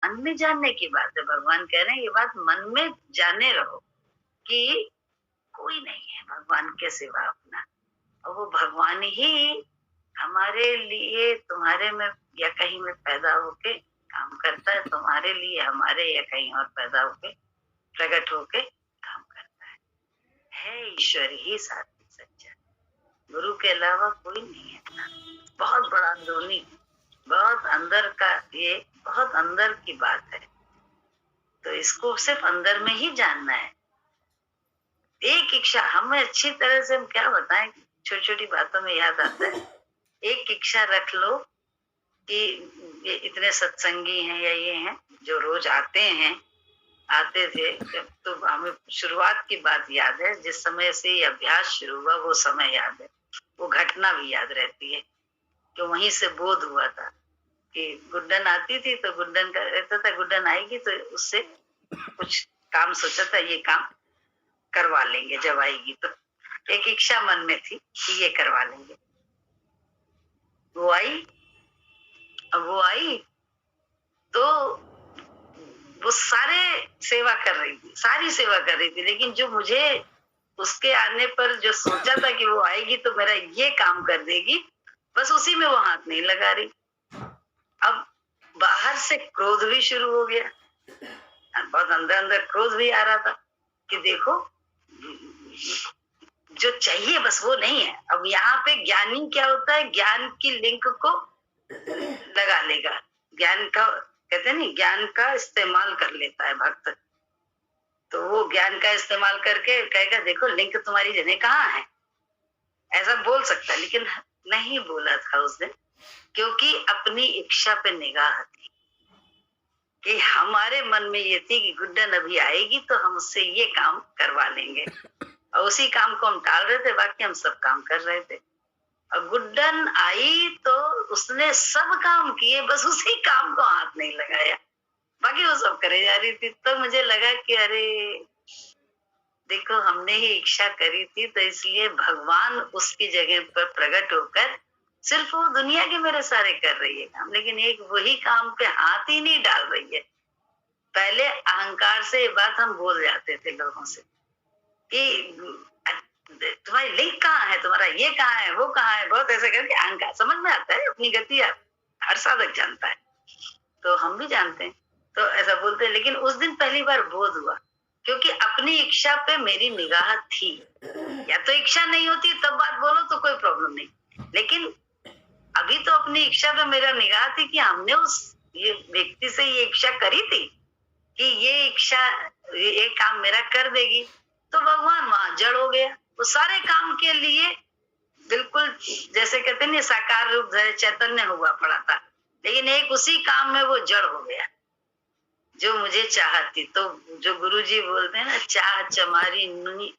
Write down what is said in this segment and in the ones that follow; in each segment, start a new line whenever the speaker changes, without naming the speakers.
मन में जानने की बात है। भगवान कह रहे हैं ये बात मन में जाने रहो कि कोई नहीं है भगवान के सिवा अपना, और वो भगवान ही हमारे लिए तुम्हारे में या कहीं में पैदा होके काम करता है, तुम्हारे लिए हमारे या कहीं और पैदा होके प्रकट होके काम करता है ईश्वर ही साथी सच्चा, गुरु के अलावा कोई नहीं है। बहुत बड़ा अंदरूनी, बहुत अंदर का, ये बहुत अंदर की बात है, तो इसको सिर्फ अंदर में ही जानना है। एक इच्छा हमें अच्छी तरह से, हम क्या बताएं, छोटी छोटी बातों में याद आता है। एक इच्छा रख लो कि ये इतने सत्संगी हैं या ये हैं जो रोज आते हैं, आते थे जब, तो हमें शुरुआत की बात याद है, जिस समय से ये अभ्यास शुरू हुआ वो समय याद है, वो घटना भी याद रहती है कि वहीं से बोध हुआ था कि गुड्डन आती थी तो गुड्डन का रहता था, गुड्डन आएगी तो उससे कुछ काम सोचा था, ये काम करवा लेंगे जब आएगी, तो एक इच्छा मन में थी कि ये करवा लेंगे। वो आई, अब वो आई तो वो सारे सेवा कर रही थी, सारी सेवा कर रही थी, लेकिन जो मुझे उसके आने पर जो सोचा था कि वो आएगी तो मेरा ये काम कर देगी, बस उसी में वो हाथ नहीं लगा रही। अब बाहर से क्रोध भी शुरू हो गया, बहुत अंदर अंदर क्रोध भी आ रहा था कि देखो जो चाहिए बस वो नहीं है। अब यहाँ पे ज्ञानी क्या होता है, ज्ञान की लिंक को लगा लेगा, ज्ञान का कहते हैं नहीं, ज्ञान का इस्तेमाल कर लेता है भक्त, तो वो ज्ञान का इस्तेमाल करके कहेगा देखो लिंक तुम्हारी जगह कहाँ है, ऐसा बोल सकता है, लेकिन नहीं बोला था उस दिन, क्योंकि अपनी इच्छा पे निगाह थी कि हमारे मन में ये थी कि गुड्डन अभी आएगी तो हम उससे ये काम करवा लेंगे, और उसी काम को हम टाल रहे थे, बाकी हम सब काम कर रहे थे। और गुड्डन आई तो उसने सब काम किए, बस उसी काम को हाथ नहीं लगाया, बाकी वो सब करे जा रही थी। तो मुझे लगा कि अरे देखो हमने ही इच्छा करी थी, तो इसलिए भगवान उसकी जगह पर प्रकट होकर सिर्फ वो दुनिया के मेरे सारे कर रही है काम, लेकिन एक वही काम पे हाथ ही नहीं डाल रही है। पहले अहंकार से ये बात हम बोल जाते थे लोगों से कि तुम्हारी लिंक कहाँ है, तुम्हारा ये कहाँ है, वो कहाँ है, बहुत ऐसे करके अहंकार, समझ में आता है अपनी गति हर साधक जानता है, तो हम भी जानते हैं, तो ऐसा बोलते हैं। लेकिन उस दिन पहली बार बोध हुआ, क्योंकि अपनी इच्छा पे मेरी निगाह थी। या तो इच्छा नहीं होती तब बात बोलो तो कोई प्रॉब्लम नहीं, लेकिन अभी तो अपनी इच्छा पे मेरा निगाह थी कि हमने उस ये व्यक्ति से ये इच्छा करी थी कि ये इच्छा ये काम मेरा कर देगी, तो भगवान वहां जड़ हो गया। वो सारे काम के लिए बिल्कुल जैसे कहते हैं साकार रूप धरे चैतन्य हुआ पड़ा था, लेकिन एक उसी काम में वो जड़ हो गया जो मुझे चाहती। तो जो गुरुजी बोलते हैं ना, चाह चमारी नुनी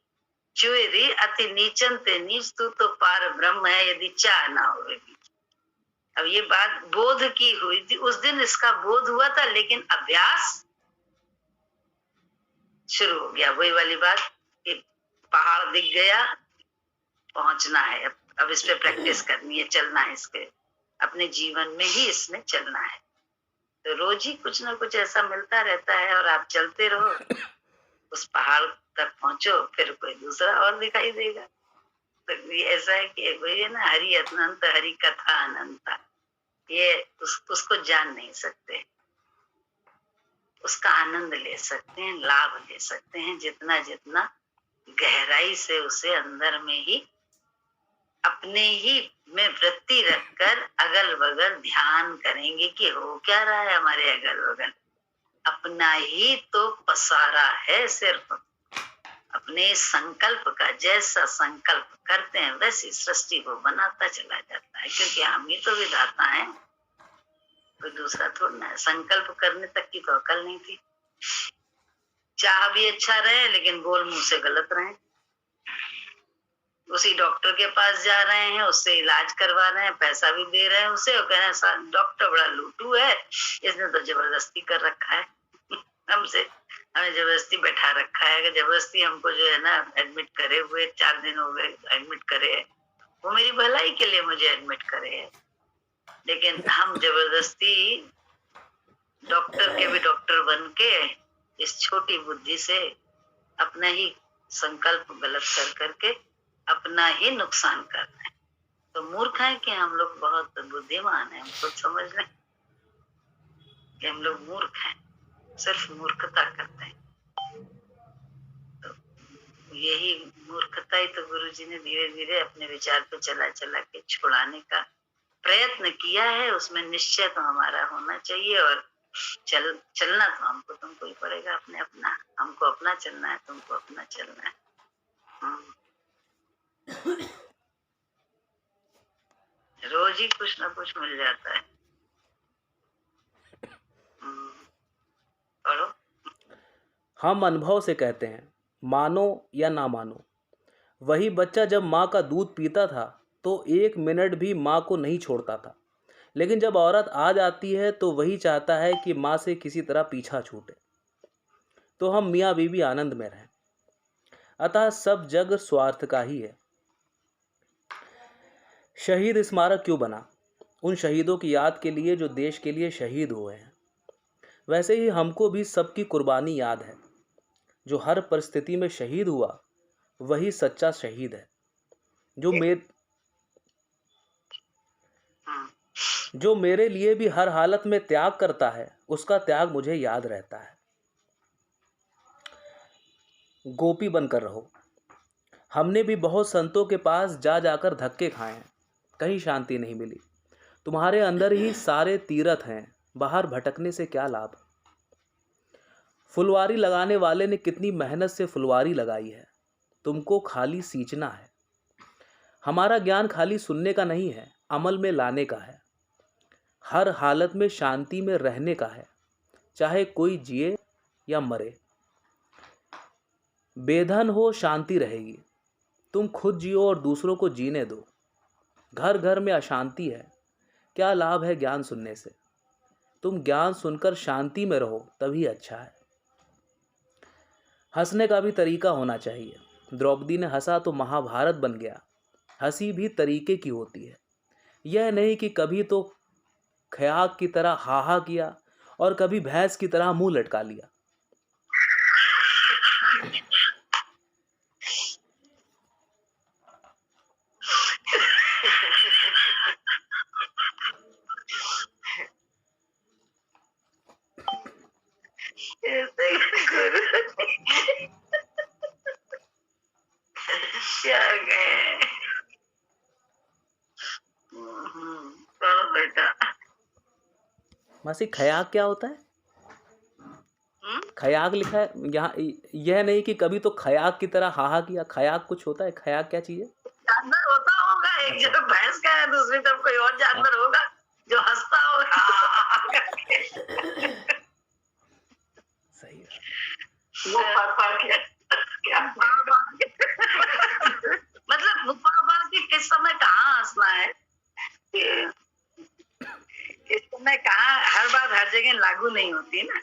चुएरी अति नीचन ते नीच, तू तो पार ब्रह्म है यदि चाह ना होगी। अब ये बात बोध की हुई थी उस दिन, इसका बोध हुआ था, लेकिन अभ्यास शुरू हो गया। वही वाली बात कि पहाड़ दिख गया, पहुंचना है, अब इस पे प्रैक्टिस करनी है, चलना है, इसके अपने जीवन में ही इसमें चलना है। तो रोज ही कुछ ना कुछ ऐसा मिलता रहता है और आप चलते रहो, उस पहाड़ तक पहुंचो, फिर कोई दूसरा और दिखाई देगा। तो ये ऐसा है कि वही है ना, हरि अनंत हरि कथा अनंता, ये उसको जान नहीं सकते, उसका आनंद ले सकते हैं, लाभ ले सकते हैं जितना जितना गहराई से उसे अंदर में ही अपने ही में वृत्ति रखकर अगल बगल ध्यान करेंगे कि हो क्या रहा है हमारे अगल बगल। अपना ही तो पसारा है, सिर्फ अपने संकल्प का, जैसा संकल्प करते हैं वैसी सृष्टि को बनाता चला जाता है, क्योंकि हम ही तो विधाता हैं, कोई दूसरा थोड़ा ना है। संकल्प करने तक की तो अकल नहीं थी, चाह भी अच्छा रहे लेकिन बोल मुंह से गलत रहे। उसी डॉक्टर के पास जा रहे हैं, उससे इलाज करवा रहे हैं, पैसा भी दे रहे हैं उसे, और कह रहे हैं डॉक्टर बड़ा लूटू है, इसने तो जबरदस्ती कर रखा है हमसे, हमें जबरदस्ती बैठा रखा है, जबरदस्ती हमको जो है ना एडमिट करे हुए, 4 दिन हो गए एडमिट करे है, वो मेरी भलाई के लिए मुझे एडमिट करे है, लेकिन हम जबरदस्ती डॉक्टर के भी डॉक्टर बन के इस छोटी बुद्धि से अपना ही संकल्प गलत कर करके अपना ही नुकसान कर रहे हैं। तो मूर्ख है कि हम लोग बहुत बुद्धिमान है, हमको समझ लें कि हम लोग मूर्ख हैं, सिर्फ मूर्खता करते हैं। तो यही मूर्खता ही तो गुरुजी ने धीरे धीरे अपने विचार पे चला चला के छुड़ाने का प्रयत्न किया है। उसमें निश्चय तो हमारा होना चाहिए और चलना तो तुमको ही पड़ेगा अपना। हमको अपना चलना है, तुमको अपना चलना है। रोज ही कुछ ना कुछ मिल जाता है। पढ़ो।
हम अनुभव से कहते हैं, मानो या ना मानो, वही बच्चा जब माँ का दूध पीता था तो 1 मिनट भी माँ को नहीं छोड़ता था, लेकिन जब औरत आ जाती है तो वही चाहता है कि माँ से किसी तरह पीछा छूटे, तो हम मियाँ बीवी आनंद में रहें। अतः सब जग स्वार्थ का ही है। शहीद स्मारक क्यों बना? उन शहीदों की याद के लिए जो देश के लिए शहीद हुए हैं। वैसे ही हमको भी सबकी कुर्बानी याद है। जो हर परिस्थिति में शहीद हुआ वही सच्चा शहीद है। जो मेरे लिए भी हर हालत में त्याग करता है, उसका त्याग मुझे याद रहता है। गोपी बनकर रहो। हमने भी बहुत संतों के पास जा जाकर धक्के खाए हैं, कहीं शांति नहीं मिली। तुम्हारे अंदर ही सारे तीरथ हैं, बाहर भटकने से क्या लाभ। फुलवारी लगाने वाले ने कितनी मेहनत से फुलवारी लगाई है, तुमको खाली सींचना है। हमारा ज्ञान खाली सुनने का नहीं है, अमल में लाने का है। हर हालत में शांति में रहने का है, चाहे कोई जिए या मरे। बेधन हो शांति रहेगी। तुम खुद जियो और दूसरों को जीने दो। घर घर में अशांति है, क्या लाभ है ज्ञान सुनने से। तुम ज्ञान सुनकर शांति में रहो, तभी अच्छा है। हंसने का भी तरीका होना चाहिए। द्रौपदी ने हंसा तो महाभारत बन गया। हंसी भी तरीके की होती है, यह नहीं कि कभी तो खयाक की तरह हाहा किया और कभी भैंस की तरह मुंह लटका लिया।
क्या गए बेटा।
मासी, खयाक क्या होता है? खयाक लिखा है यहाँ, यह नहीं कि कभी तो खयाक की तरह हाहा किया। खयाक कुछ होता है? खयाक क्या चीज है?
जानवर होता होगा, एक जगह भैंस का है, दूसरी तरफ कोई और जानवर होगा जो हंसता होगा।
सही है।
वो क्या मतलब मुक्का के किस समय कहाँ हंसना है, किस समय कहाँ, हर बात हर जगह लागू नहीं होती ना।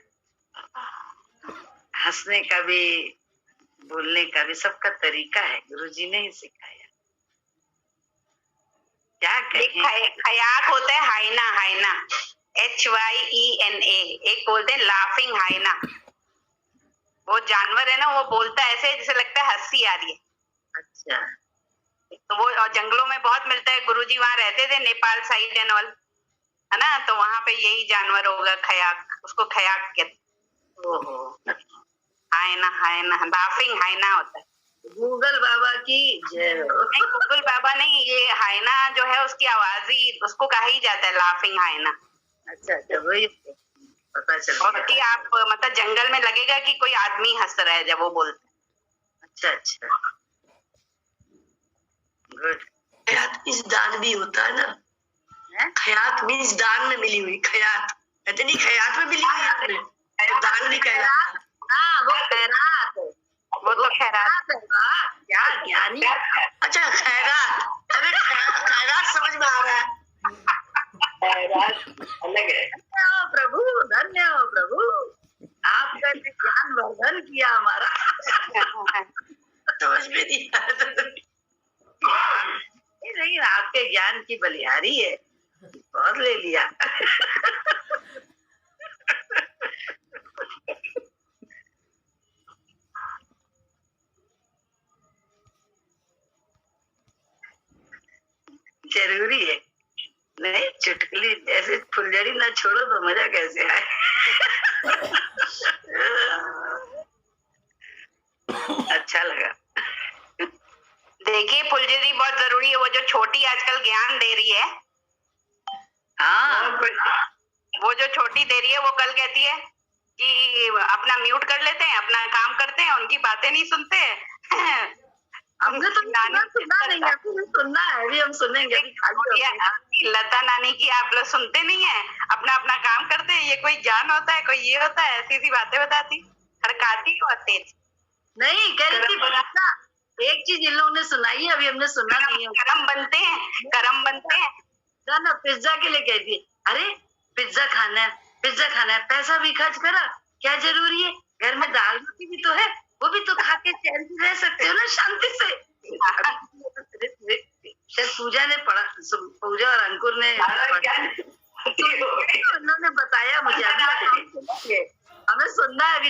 हंसने का भी बोलने का भी सबका तरीका है, गुरुजी ने ही सिखाया। क्या कहें?
खयाक होता है हाइना, हाइना HYENA। एक बोलते हैं लाफिंग हाइना। वो जानवर है ना, वो बोलता है ऐसे जैसे लगता है हंसी आ रही है।
अच्छा।
तो वो और जंगलों में बहुत मिलता है। गुरुजी वहां रहते थे, नेपाल साइड एंड ऑल, है ना, तो वहां पे यही जानवर होगा खयाक, उसको खयाक कहते।
ओहो।
हाइना, हाइना लाफिंग हाइना होता है।
गूगल बाबा की जय हो।
नहीं, गूगल बाबा नहीं, ये हाइना जो है उसकी आवाज ही उसको कहा ही जाता है लाफिंग हाइना।
अच्छा, वही पता चल
और कि आप मतलब जंगल में लगेगा कि कोई आदमी हंस रहा है जब वो बोलते।
अच्छा गुड। खयात मीन्स दान भी होता है ना। खयात मीन्स दान में मिली हुई। खयात कहते नहीं, खयात में मिली हुई है, दान भी कहलाता है। हाँ, वो खैरात,
वो तो खैरात
है। क्या ज्ञानी। अच्छा, खैरात। अरे खैरात समझ में आ रहा है। अलग है। प्रभु, धन्य हो प्रभु, आपका ज्ञान वर्धन किया हमारा। समझ में नहीं आया। नहीं, आपके ज्ञान की बलिहारी है, बहुत ले लिया। घड़ी ना छोड़ो तो मजा कैसे आए। अच्छा लगा।
देखिए फुलझड़ी बहुत जरूरी है, वो जो छोटी आजकल ज्ञान दे रही है,
हाँ
वो जो छोटी दे रही है वो कल कहती है कि अपना म्यूट कर लेते हैं, अपना काम करते हैं, उनकी बातें नहीं सुनते।
हमने तो सुना नहीं है, अभी सुनना है, अभी हम सुनेंगे। अभी खाली
लता नानी की आप लोग सुनते नहीं है, अपना अपना काम करते हैं। ये कोई ज्ञान होता है, कोई ये होता है, ऐसी ऐसी बातें बताती, हड़काती बहुत तेज।
नहीं कह रही थी, एक चीज इन लोगों ने सुनाई है, अभी हमने सुना नहीं है।
कर्म बनते हैं, कर्म बनते हैं
ना पिज्जा के लिए कहती है, अरे पिज्जा खाना है, पैसा भी खर्च करा, क्या जरूरी है, घर में दाल रोटी भी तो है, वो भी तो खा के चैन से रह सकते हो ना शांति से। शायद पूजा ने पढ़ा, पूजा और अंकुर ने उन्होंने बताया मुझे। अभी हमें सुनना है अभी,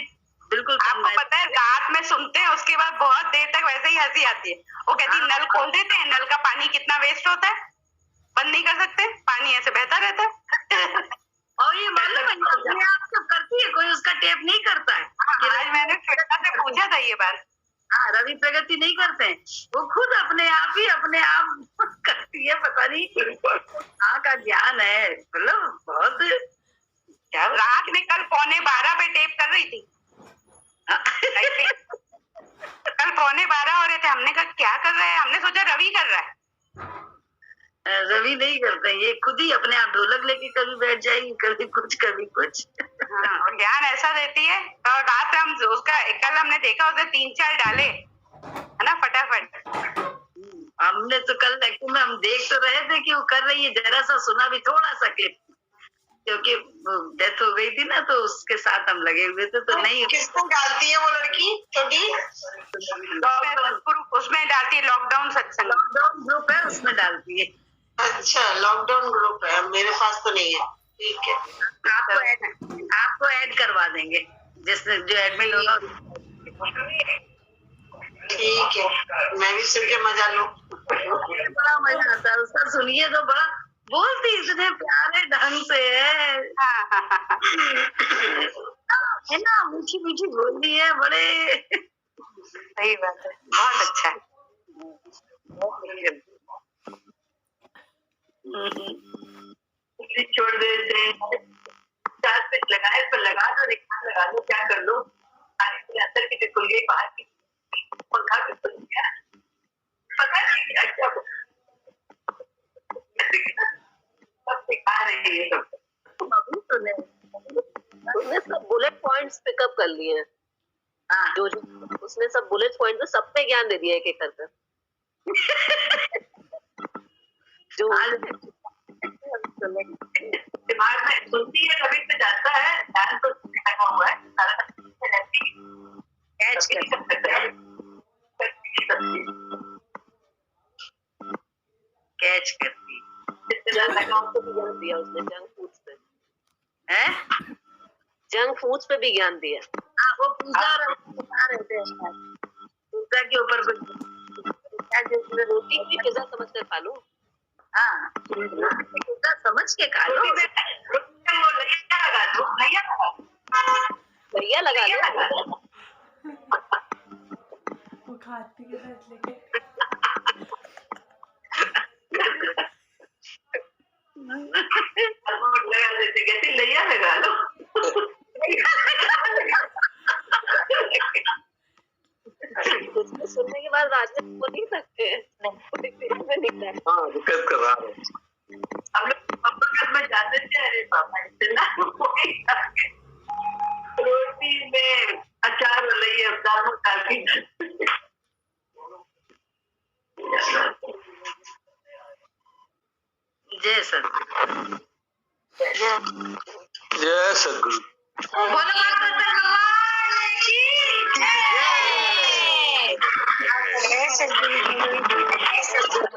बिल्कुल।
आपको पता है रात में सुनते हैं, उसके बाद बहुत देर तक वैसे ही हंसी आती है। वो कहती नल खोल देते हैं, नल का पानी कितना वेस्ट होता है, बंद नहीं कर सकते, पानी ऐसे बहता रहता है।
और ये मालूम है अपने आप सब करती है, कोई उसका टेप नहीं करता है।
आज मैंने श्वेता से पूछा था ये बात।
हाँ, रवि प्रगति नहीं करते हैं, वो खुद अपने आप करती है। पता नहीं हाँ का ज्ञान है, मतलब बहुत।
क्या रात में कल 11:15 पे टेप कर रही थी। कल 11:15 हो रहे थे, हमने कहा क्या कर रहा है, हमने सोचा रवि कर रहा है।
रवि नहीं करते, ये खुद ही अपने आप ढोलक लेके कभी बैठ जाएगी, कभी कुछ।
हाँ, और ज्ञान ऐसा देती है। और रात हम उसका कल हमने देखा, उसने 3-4 डाले है ना फटाफट।
हमने तो कल एक्चुअली में हम देख तो रहे थे कि वो कर रही है, जरा सा सुना भी थोड़ा सा क्लिप, क्योंकि डेथ हो गई थी ना, तो उसके साथ हम लगे हुए थे। तो नहीं,
किसको डालती है वो लड़की छोटी? उसमें डालती है लॉकडाउन सत्संग,
लॉकडाउन ग्रुप है उसमें डालती है।
अच्छा लॉकडाउन ग्रुप है, मेरे पास तो नहीं है। ठीक है,
आपको ऐड करवा देंगे, जिसने जो एडमिन होगा।
ठीक है, मैं भी सुन के मजा लूं।
बड़ा मजा आता है उसका, सुनिए तो बड़ा बोलती इतने प्यारे ढंग से है ना, मीठी मीठी बोलती है, बड़े।
सही बात है, बहुत अच्छा है।
छोड़ देते हैं, लगाए तो लगा दो, लगा दो, क्या कर लो, अंदर की तो खुल गई, बाहर की पंखा भी खुल गया, पता नहीं क्या क्या सब सिखा रही है। सब अभी सुने, उसने सब बुलेट पॉइंट्स पिकअप कर लिए हैं। हाँ, जो उसने सब बुलेट पॉइंट सब पे ज्ञान दे दिया एक एक कर जो दिमाग में सुनती है, कभी तो जाता है, ध्यान तो लगा हुआ है, कैच कर सकते हैं, कैच करती दिया उसने जंक फूड्स पे, है जंक फूड्स पे भी ज्ञान दिया। हाँ, वो पूजा रहे थे, पूजा के ऊपर कुछ रोटी भी पिज्जा समझ कर खा लो। हाँ, पिज्जा समझ के खा लो, भैया लगा लो,
वो खाती के साथ लेके
लगा देते, कहते लैया लगा लो। सुनने के बाद राज में बोल नहीं सकते, दिक्कत कर रहा है। हम लोग पापा में जाते थे, अरे पापा इतना रोटी में अचार लैया दाल काफी। जय सद्गुरु,
जय सद्गुरु।
बोलो माता भगवान की जय। जय सद्गुरु।